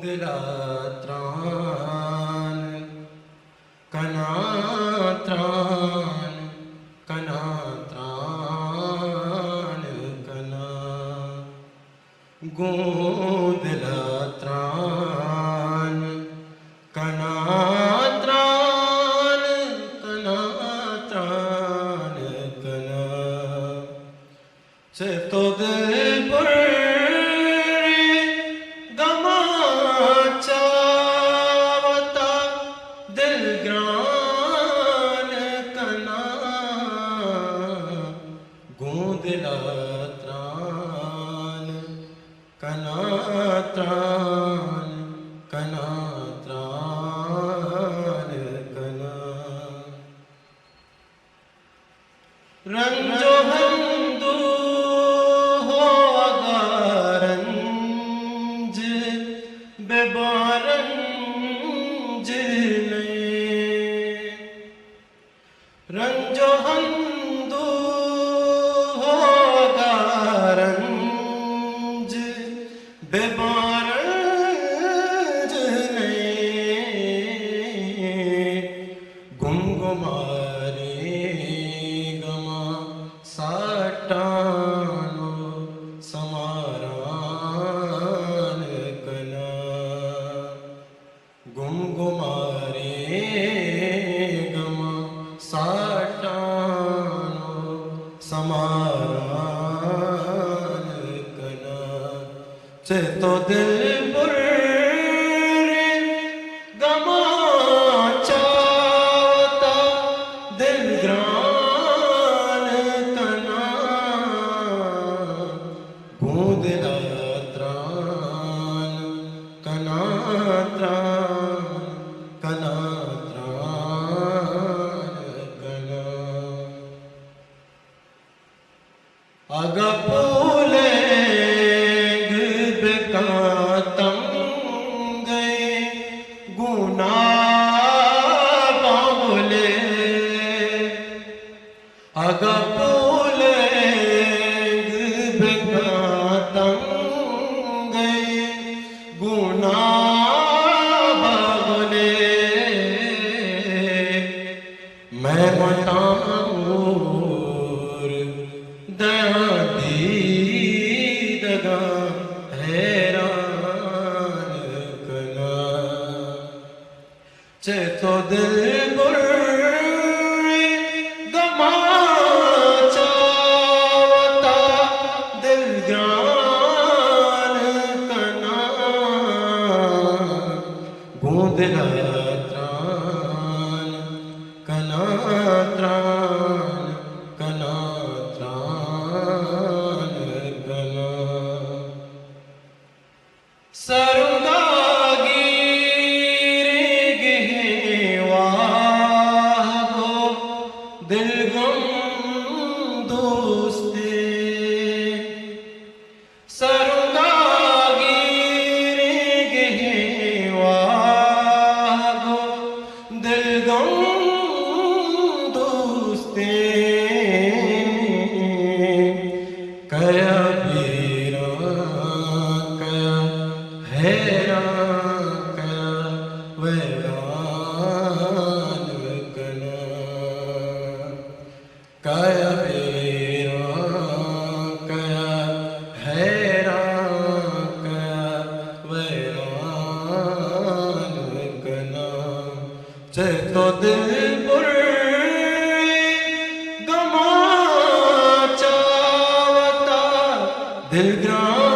दिला त्राण कना त्राण कना त्राण कना गोदिला त्राण कना त्राण कना त्राण कना से तो दिल पर गोदिला त्राण कना त्राण कना त्राण कना रंजो हमदू होगा रंज बेबारंज नहीं रंजो हमदू बेबारंज नहीं गुमगुमारे गमा साटानो समारान कना गुमगुमारे गमा साटानो समारान से तो दिल पर गमा चावता दिल ग्रान कना गोदिला त्राण कना त्राण कना त्राण कना आगा फूले गुना बाबुले आगा फूले गुना बाबुले मैं मताऊर दया दी दगा हैरान कना से तो दिल पर गमा चावता दिल ग्रान कना गोदिला त्राण कना त्राण कना त्राण कना सरुगागी दिल गम दोस्ते सरुगागी वागो दिल गम दोस्ते कया पीरा कया हैरा कया वैरान कना कया पीरा कया हैरा कया वैरान कना से तो दिल पर गमा चावता दिल ग्राम